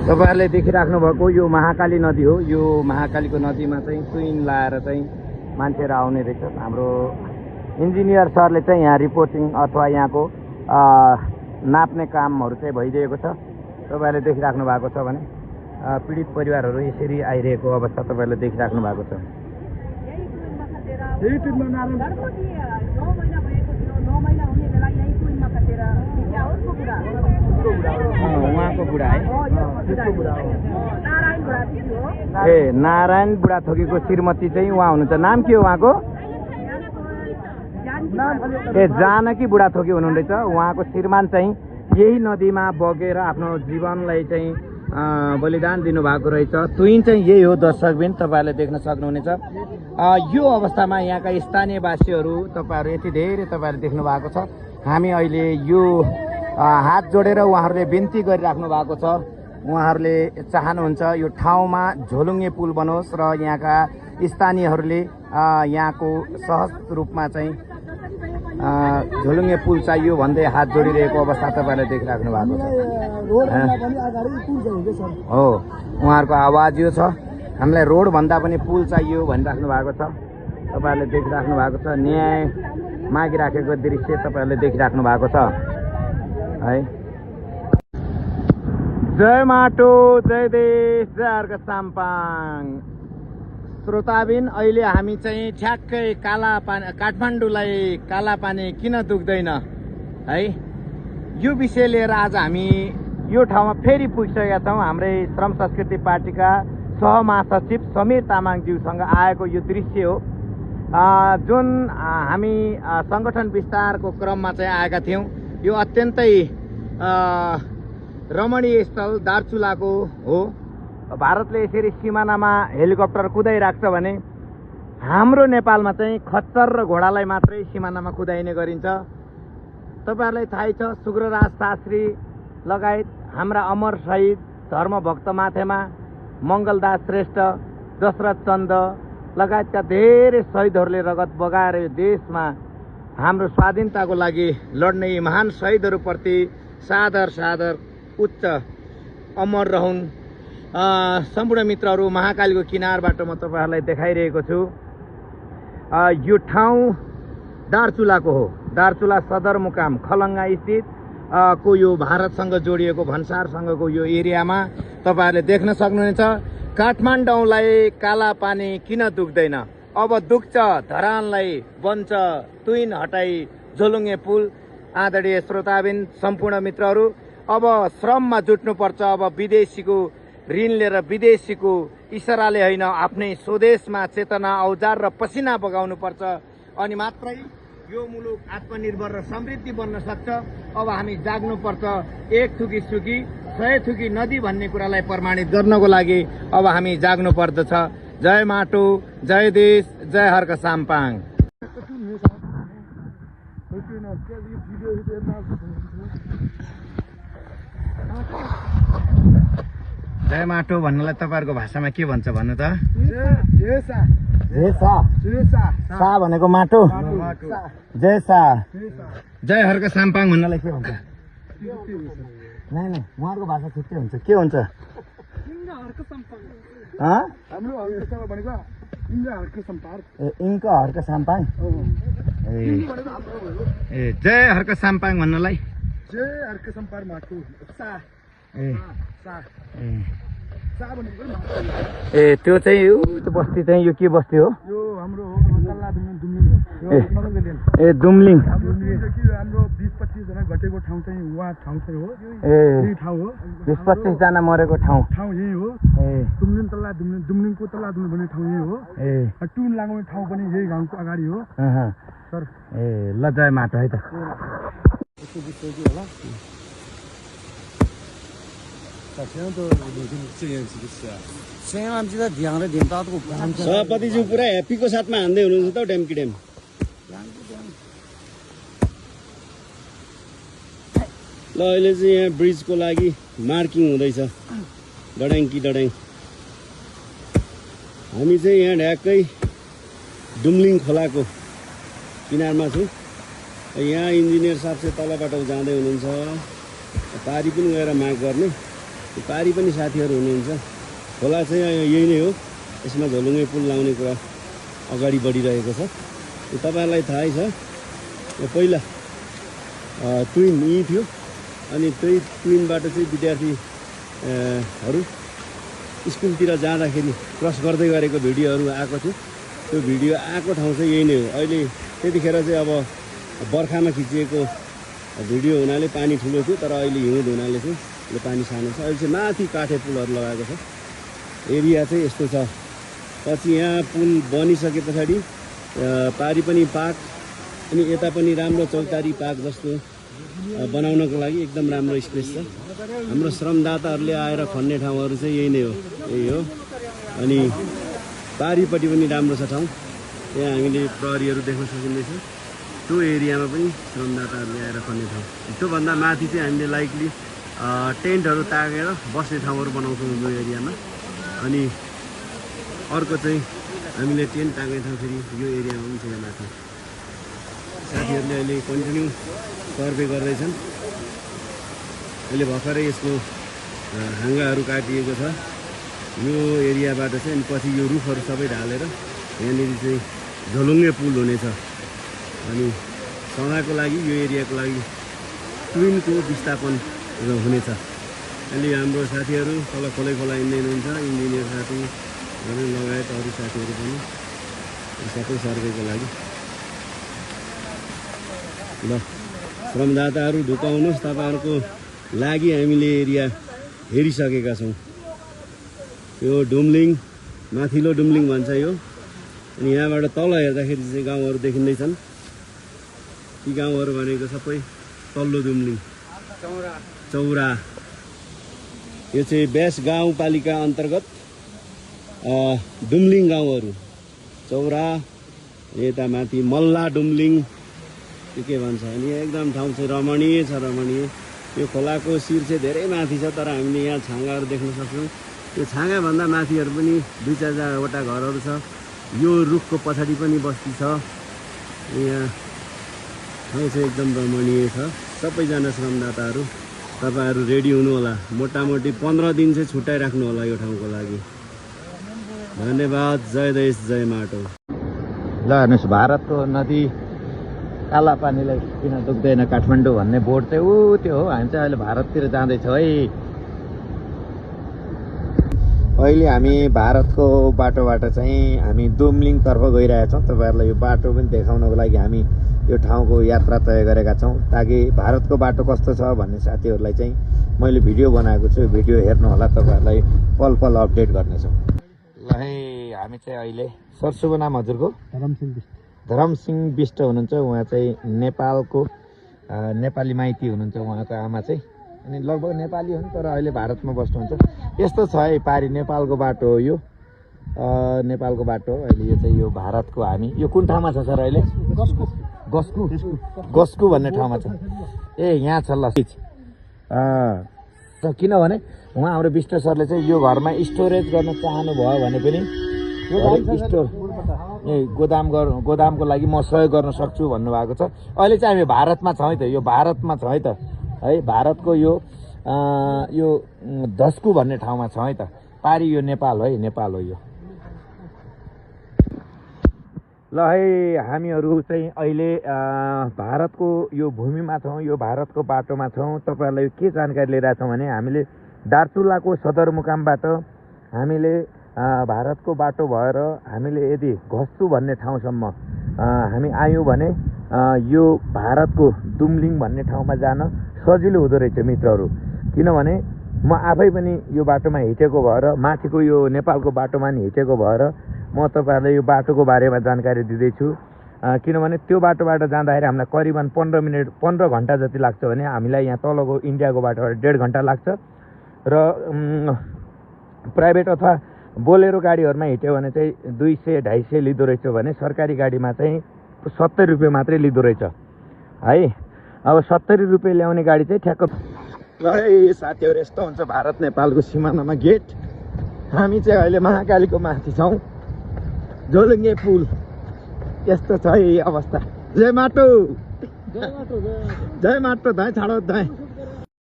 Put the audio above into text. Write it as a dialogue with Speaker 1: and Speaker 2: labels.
Speaker 1: तपाईहरुले देखिराख्नु भएको यो महाकाली नदी हो। यो महाकालीको नदीमा चाहिँ ट्विन लाएर चाहिँ मान्छेहरु आउने रहेछ। हाम्रो इन्जिनियर सरले चाहिँ यहाँ रिपोर्टिङ अथवा यहाँको नाप्ने कामहरु चाहिँ भइरहेको छ। तपाईहरुले देखिराख्नु भएको छ भने पीडित परिवारहरु यसरी आइरहेको अवस्था तपाईहरुले देखिराख्नु भएको छ। उहाँको बुढा है ए नारायण बुढाथोकीको श्रीमती चाहिँ उहाँ हुनुहुन्छ। नाम के हो उहाँको? ए जानकी बुढाथोकी हुनुहुँदैछ। उहाँको श्रीमान चाहिँ यही नदीमा बगेर आफ्नो जीवनलाई चाहिँ बलिदान दिनुभएको रहेछ। ट्विन चाहिँ यही हो दर्शकबिन, तपाईहरुले देख्न सक्नुहुनेछ। यो अवस्थामा यहाँका स्थानीयवासीहरू तपाईहरु यति धेरै तपाईहरुले देख्नु भएको छ। हामी अहिले यो हात जोडेर उहाँहरूले बिन्ती गरिराख्नु भएको छ। उहाँहरूले चाहनुहुन्छ यो ठाउँमा झोलुङ्गे पुल बनोस् र यहाँका स्थानीयहरूले यहाँको सहज रूपमा चाहिँ झोलुङ्गे पुल चाहियो भन्दै हात जोडिरहेको अवस्था तपाईहरुले देखिराख्नु भएको छ। हो, उहाँहरूको आवाज यो छ, हामीलाई रोड भन्दा पनि पुल चाहियो भनिराख्नु भएको छ। तपाईहरुले देखिराख्नु भएको छ। न्याय मागिराखेको दृश्य तपाईहरुले देखिराख्नु भएको छ है। जय माटो, जय देश, जय अर्घ साम्पाङ। श्रोताबिन, अहिले हामी चाहिँ ठ्याक्कै काठमाडौँलाई काला पानी किन दुख्दैन है, यो विषय लिएर आज हामी यो ठाउँमा फेरि पुगिसकेका छौँ। हाम्रै श्रम संस्कृति पार्टीका सहमहासचिव समीर तामाङज्यूसँग आएको यो दृश्य हो। जुन हामी संगठन विस्तारको क्रममा चाहिँ आएका थियौँ। यो अत्यन्तै रमणीय स्थल दार्चुलाको हो। भारतले यसरी सिमानामा हेलिकप्टर कुदाइराख्छ भने हाम्रो नेपालमा चाहिँ खच्चर र घोडालाई मात्रै सिमानामा कुदाइने गरिन्छ। तपाईहरुलाई थाहै छ, सुग्रराज शास्त्री लगायत हाम्रा अमर शहीद धर्मभक्त माथेमा मङ्गलदास श्रेष्ठ, दशरथ चन्द लगायतका धेरै शहीदहरूले रगत बगाएर यो देशमा हाम्रो स्वाधीनताको लागि लड्ने यी महान शहीदहरूप्रति सादर उच्च अमर रहन्। सम्पूर्ण मित्रहरू, महाकालीको किनारबाट म तपाईहरुलाई देखाइरहेको छु। यो ठाउँ दार्चुलाको हो। दार्चुला सदरमुकाम खलङ्गा स्थित को यो भारतसँग जोडिएको भन्सारसँगको यो एरियामा तपाईहरुले देख्न सक्नुहुनेछ। काठमाडौँलाई काला पानी किन दुख्दैन, अब दुख्छ धरानलाई बन्छ ट्विन हटाई झोलुङ्गे पुल। आदरणीय श्रोताबिन, सम्पूर्ण मित्रहरू, अब श्रममा जुट्नुपर्छ। अब विदेशीको ऋण लिएर विदेशीको इसाराले होइन, आफ्नै स्वदेशमा चेतना, औजार र पसिना बगाउनुपर्छ। अनि मात्रै यो मुलुक आत्मनिर्भर र समृद्धि बन्न सक्छ। अब हामी जाग्नुपर्छ। एक थुकी सुकी 100 थुकी नदी भन्ने कुरालाई प्रमाणित गर्नको लागि अब हामी जाग्नु पर्दछ। जय माटो, जय देश, जय हर्क साम्पाङ। जय माटो भन्नलाई तपाईहरुको भाषामा के भन्छ भन्नु त? सा भनेको माटो, जय सा। जय हर्क साम्पाङ भन्नलाई के भन्छ? नहीं उहाँहरूको भाषा छुट्टै हुन्छ। के हुन्छ? इङ्क हर्क साम्पाङ। ए जय हर्क साम्पाङ भन्नलाई जय हर्क साम्पाङ माटो सा। ए त्यो चाहिँ त्यो बस्ती चाहिँ यो के बस्ती हो? यो हाम्रो ए दुम्लिङ। हाम्रो 20-25 जना घटेको ठाउँ चाहिँ उहाँ ठाउँ चाहिँ हो। ए यही ठाउँ हो। 20-25 जना मरेको ठाउँ यही हो। ए दुम्लिङ तल्ला दुम्लिङको तल्ला दुम्लिङ भन्ने ठाउँ यही हो। ए टुन लगाउने ठाउँ पनि यही गाउँको अगाडि हो सर। ए ल जय माटो है त। सभापतिज्यू पुरा ह्याप्पीको साथमा हान्दै हुनुहुन्छ त ड्याम्की ड्याम। ल अहिले चाहिँ यहाँ ब्रिजको लागि मार्किङ हुँदैछ डडाङ कि डडाङ। हामी चाहिँ यहाँ ढ्याक्कै दुम्लिङ खोलाको किनारमा छौँ। यहाँ इन्जिनियर साहब चाहिँ तलबाट जाँदै हुनुहुन्छ। पारी पनि गएर माग गर्ने
Speaker 2: पारी पनि साथीहरू हुनुहुन्छ। खोला चाहिँ यही नै हो। यसमा झोलुङ्गे पुल लाउने कुरा अगाडि बढिरहेको छ। तपाईँहरूलाई थाहै छ यो पहिला ट्विन यहीँ थियो अनि त्यही ट्विनबाट चाहिँ विद्यार्थीहरू स्कुलतिर जाँदाखेरि क्रस गर्दै गरेको भिडियोहरू आएको थियो। त्यो भिडियो आएको ठाउँ चाहिँ यही नै हो। अहिले त्यतिखेर चाहिँ अब बर्खामा खिचिएको भिडियो हुनाले पानी ठुलो थियो, तर अहिले हिउँद हुनाले चाहिँ यो पानी सानो छ। अहिले चाहिँ माथि काठे पुलहरू लगाएको छ। एरिया चाहिँ यस्तो छ। पछि यहाँ पुल बनिसके पछाडि पारी पनि पार्क अनि यता पनि राम्रो चौतारी पार्क जस्तो बनाउनको लागि एकदम राम्रो स्पेस छ। हाम्रो श्रमदाताहरूले आएर खन्ने ठाउँहरू चाहिँ यही नै हो, यही हो। अनि पारीपट्टि पनि राम्रो छ ठाउँ। त्यहाँ हामीले प्रहरीहरू देख्न सकिँदैछ। त्यो एरियामा पनि श्रमदाताहरूले आएर खन्ने ठाउँ। त्योभन्दा माथि चाहिँ हामीले लाइकली टेन्टहरू तागेर बस्ने ठाउँहरू बनाउँछौँ यो एरियामा। अनि अर्को चाहिँ हामीले टेन्ट ताग्ने ठाउँ फेरि यो एरियामा पनि छ यहाँ माथि। साथीहरूले अहिले कन्टिन्यू सर्वे गर्दैछन्। अहिले भर्खरै यसको हाँगाहरू काटिएको छ यो एरियाबाट चाहिँ। अनि पछि यो रुखहरू सबै ढालेर यहाँनिर चाहिँ झोलुङ्गे पुल हुनेछ। अनि सदाको लागि यो एरियाको लागि ट्विनको विस्थापन हुनेछ। अहिले हाम्रो साथीहरू तल खोलै खोला हिँड्दै हुनुहुन्छ, इन्जिनियर साथीहरू लगायत अरू साथीहरू पनि सबै सर्वेको लागि। ल श्रमदाताहरू ढुकाउनुहोस्, तपाईँहरूको लागि हामीले एरिया हेरिसकेका छौँ। यो डुम्लिङ माथिल्लो डुम्लिङ भन्छ यो। अनि यहाँबाट तल हेर्दाखेरि चाहिँ गाउँहरू देखिँदैछन्। ती गाउँहरू भनेको सबै तल्लो डुम्लिङ चौरा। यो चाहिँ बेस गाउँपालिका अन्तर्गत डुम्लिङ गाउँहरू चौरा, यता माथि मल्ला डुम्लिङ के भन्छ। अनि एकदम ठाउँ चाहिँ रमणीय छ, रमणीय। यो खोलाको शिर चाहिँ धेरै माथि छ, तर हामीले यहाँ छाँगाहरू देख्न सक्छौँ। त्यो छाँगाभन्दा माथिहरू पनि 2-4वटा घरहरू छ। यो रुखको पछाडि पनि बस्ती छ। यहाँ ठाउँ चाहिँ एकदम रमणीय छ। सबैजना श्रमदाताहरू तपाईँहरू रेडी हुनु होला। मोटामोटी 15 दिन चाहिँ छुट्याइराख्नु होला यो ठाउँको लागि। धन्यवाद। जय देश जय माटो।
Speaker 1: ल हेर्नुहोस्, भारतको नदी काला पानीलाई किन दुख्दैन काठमाडौँ भन्ने बोर्ड चाहिँ ऊ त्यो हो। हामी चाहिँ अहिले भारततिर जाँदैछौँ है। अहिले हामी भारतको बाटोबाट चाहिँ हामी दुम्लिङतर्फ गइरहेछौँ। तपाईँहरूलाई यो बाटो पनि देखाउनको लागि हामी यो ठाउँको यात्रा तय गरेका छौँ, ताकि भारतको बाटो कस्तो छ भन्ने साथीहरूलाई चाहिँ मैले भिडियो बनाएको छु। भिडियो हेर्नु होला, तपाईँहरूलाई पल पल अपडेट गर्नेछौँ। ल है, हामी चाहिँ अहिले सर शुभ नाम हजुरको? धरमसिंह बिष्ट हुनुहुन्छ। उहाँ चाहिँ नेपालको नेपाली माइती हुनुहुन्छ उहाँको आमा चाहिँ। अनि लगभग नेपाली हुन्, तर अहिले भारतमा बस्नुहुन्छ। यस्तो छ है पारी, नेपालको बाटो हो यो। नेपालको बाटो अहिले यो चाहिँ यो भारतको हामी यो कुन ठाउँमा छ सर अहिले? गस्कु भन्ने ठाउँमा छ। ए यहाँ छ ल। किनभने उहाँ हाम्रो विष्ट सरले चाहिँ यो घरमा स्टोरेज गर्न चाहनुभयो भने पनि स्टोर गोदामको लागि म सहयोग गर्न सक्छु भन्नुभएको छ। अहिले चाहिँ हामी भारतमा छौँ है त, यो भारतमा छौँ है त है। भारतको यो धस्कु भन्ने ठाउँमा छौँ है त। पारी यो नेपाल है, नेपाल हो यो। ल है, हामीहरू चाहिँ अहिले भारतको यो भूमिमा छौँ, यो भारतको बाटोमा छौँ। तपाईँहरूलाई के जानकारी लिइरहेछौँ भने हामीले दार्चुलाको सदरमुकामबाट हामीले भारतको बाटो भएर हामीले यदि घस्सु भन्ने ठाउँसम्म हामी आयौँ भने यो भारतको दुम्लिङ भन्ने ठाउँमा जान सजिलो हुँदो रहेछ मित्रहरू। किनभने म आफै पनि यो बाटोमा हिँडेको भएर, माथिको यो नेपालको बाटोमा नि हिँडेको भएर म तपाईँहरूलाई यो बाटोको बारेमा जानकारी दिँदैछु। किनभने त्यो बाटोबाट जाँदाखेरि हामीलाई करिबन 15 घन्टा जति लाग्छ भने हामीलाई यहाँ तलको इन्डियाको बाटोबाट 1.5 घन्टा लाग्छ। र प्राइभेट अथवा बोलेरो गाडीहरूमा हिँड्यो भने चाहिँ 200-250 लिँदो रहेछ भने सरकारी गाडीमा चाहिँ 70 रुपियाँ मात्रै लिँदो रहेछ है। अब 70 रुपियाँ ल्याउने गाडी चाहिँ ठ्याक्क। ल है साथीहरू, यस्तो हुन्छ भारत नेपालको सिमानामा गेट। हामी चाहिँ अहिले महाकालीको माथि छौँ, झोलुङ्गे पुल। यस्तो छ है अवस्था। जय माटो, जय माटो, धाइ छाडो धाइ।